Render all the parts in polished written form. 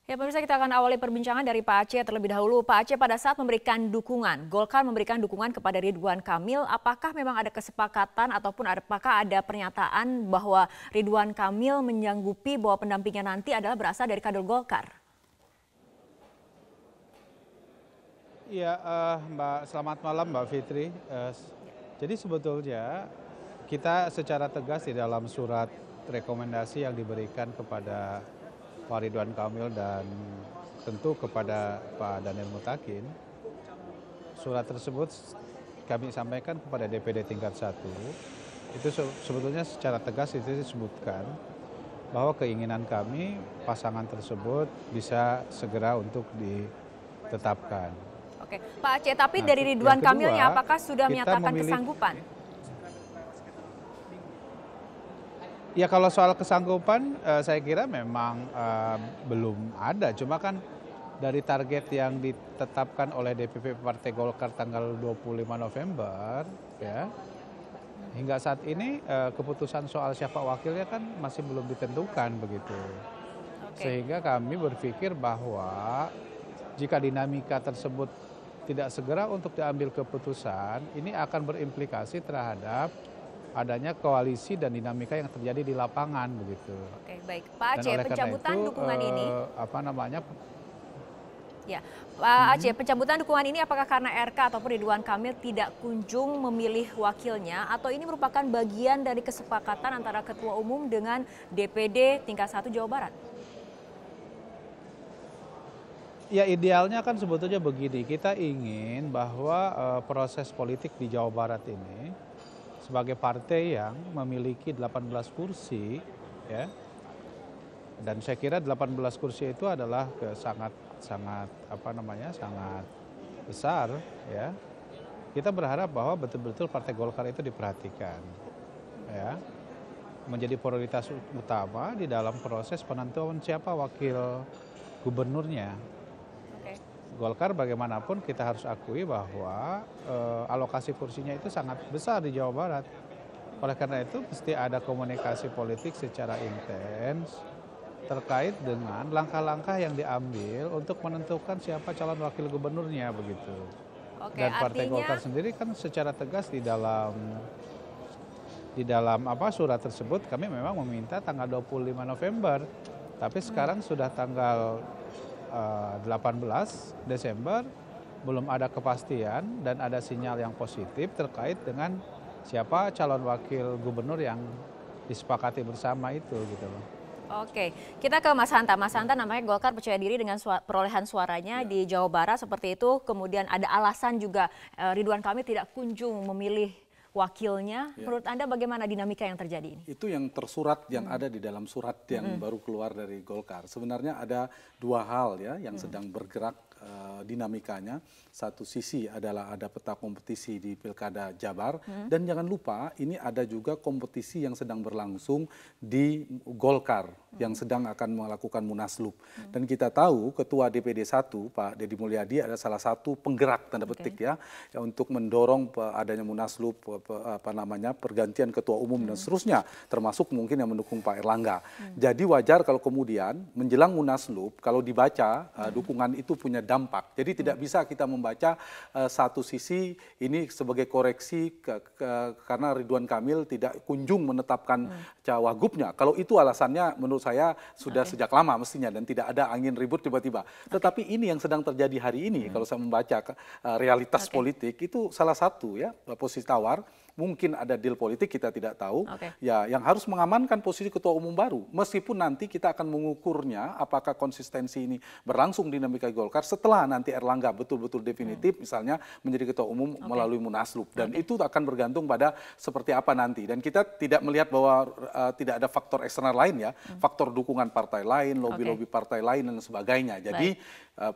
Ya pemirsa, kita akan awali perbincangan dari Pak Aceh terlebih dahulu. Pak Aceh, pada saat memberikan dukungan, Golkar memberikan dukungan kepada Ridwan Kamil, apakah memang ada kesepakatan ataupun apakah ada pernyataan bahwa Ridwan Kamil menyanggupi bahwa pendampingnya nanti adalah berasal dari kader Golkar? Iya, Mbak, selamat malam Mbak Fitri. Jadi sebetulnya kita secara tegas di dalam surat rekomendasi yang diberikan kepada Pak Ridwan Kamil dan tentu kepada Pak Daniel Mutakin, surat tersebut kami sampaikan kepada DPD tingkat 1, itu sebetulnya secara tegas itu disebutkan bahwa keinginan kami pasangan tersebut bisa segera untuk ditetapkan. Oke, Pak Aceh, tapi Nah, dari yang Ridwan Kamilnya kedua, apakah sudah kita menyatakan memilih. kesanggupan? Ya kalau soal kesanggupan saya kira memang belum ada. Cuma kan dari target yang ditetapkan oleh DPP Partai Golkar tanggal 25 November ya, hingga saat ini keputusan soal siapa wakilnya kan masih belum ditentukan begitu. Oke. Sehingga kami berpikir bahwa jika dinamika tersebut tidak segera untuk diambil keputusan, ini akan berimplikasi terhadap adanya koalisi dan dinamika yang terjadi di lapangan begitu. Oke, baik. Pak Dan Aceh, oleh karena pencabutan itu dukungan ini. apa namanya? Ya, Pak Aceh, pencabutan dukungan ini apakah karena RK ataupun Ridwan Kamil tidak kunjung memilih wakilnya atau ini merupakan bagian dari kesepakatan antara Ketua Umum dengan DPD tingkat 1 Jawa Barat? Ya idealnya kan sebetulnya begini, kita ingin bahwa proses politik di Jawa Barat ini sebagai partai yang memiliki 18 kursi ya, dan saya kira 18 kursi itu adalah sangat sangat besar ya. Kita berharap bahwa betul-betul Partai Golkar itu diperhatikan ya, menjadi prioritas utama di dalam proses penentuan siapa wakil gubernurnya. Oke. Golkar bagaimanapun kita harus akui bahwa alokasi kursinya itu sangat besar di Jawa Barat. Oleh karena itu mesti ada komunikasi politik secara intens terkait dengan langkah-langkah yang diambil untuk menentukan siapa calon wakil gubernurnya begitu. Oke, Dan Partai artinya Golkar sendiri kan secara tegas di dalam surat tersebut kami memang meminta tanggal 25 November. Tapi sekarang sudah tanggal 18 Desember, belum ada kepastian dan ada sinyal yang positif terkait dengan siapa calon wakil gubernur yang disepakati bersama itu gitu loh. Oke, kita ke Mas Hanta. Mas Hanta, namanya Golkar percaya diri dengan perolehan suaranya di Jawa Barat seperti itu. Kemudian ada alasan juga Ridwan Kamil tidak kunjung memilih wakilnya. Menurut Anda bagaimana dinamika yang terjadi ini? Itu yang tersurat yang ada di dalam surat yang baru keluar dari Golkar. Sebenarnya ada dua hal ya yang sedang bergerak dinamikanya. Satu sisi adalah ada peta kompetisi di Pilkada Jabar dan jangan lupa ini ada juga kompetisi yang sedang berlangsung di Golkar yang sedang akan melakukan munaslup. Dan kita tahu Ketua DPD 1 Pak Deddy Mulyadi adalah salah satu penggerak tanda petik ya untuk mendorong adanya munaslup pergantian ketua umum dan seterusnya, termasuk mungkin yang mendukung Pak Erlangga. Jadi wajar kalau kemudian menjelang munaslup kalau dibaca dukungan itu punya dampak. Jadi tidak bisa kita membaca satu sisi ini sebagai koreksi karena Ridwan Kamil tidak kunjung menetapkan cawagupnya. Kalau itu alasannya menurut saya sudah sejak lama mestinya dan tidak ada angin ribut tiba-tiba. Tetapi ini yang sedang terjadi hari ini kalau saya membaca realitas politik itu salah satu ya posisi tawar. Mungkin ada deal politik kita tidak tahu. Ya, yang harus mengamankan posisi ketua umum baru. Meskipun nanti kita akan mengukurnya apakah konsistensi ini berlangsung dinamika Golkar setelah nanti Erlangga betul-betul definitif misalnya menjadi ketua umum melalui munaslup dan itu akan bergantung pada seperti apa nanti. Dan kita tidak melihat bahwa tidak ada faktor eksternal lain ya, faktor dukungan partai lain, lobby-lobby partai lain dan sebagainya. Jadi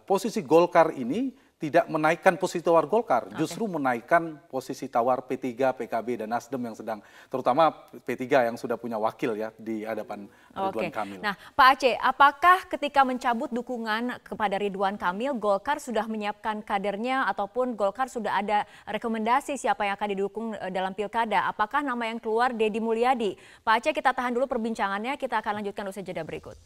posisi Golkar ini tidak menaikkan posisi tawar Golkar, justru menaikkan posisi tawar P3, PKB, dan Nasdem yang sedang, terutama P3 yang sudah punya wakil ya di hadapan Ridwan Kamil. Nah, Pak Aceh, apakah ketika mencabut dukungan kepada Ridwan Kamil, Golkar sudah menyiapkan kadernya ataupun Golkar sudah ada rekomendasi siapa yang akan didukung dalam pilkada? Apakah nama yang keluar Deddy Mulyadi? Pak Aceh, kita tahan dulu perbincangannya, kita akan lanjutkan usai jeda berikut.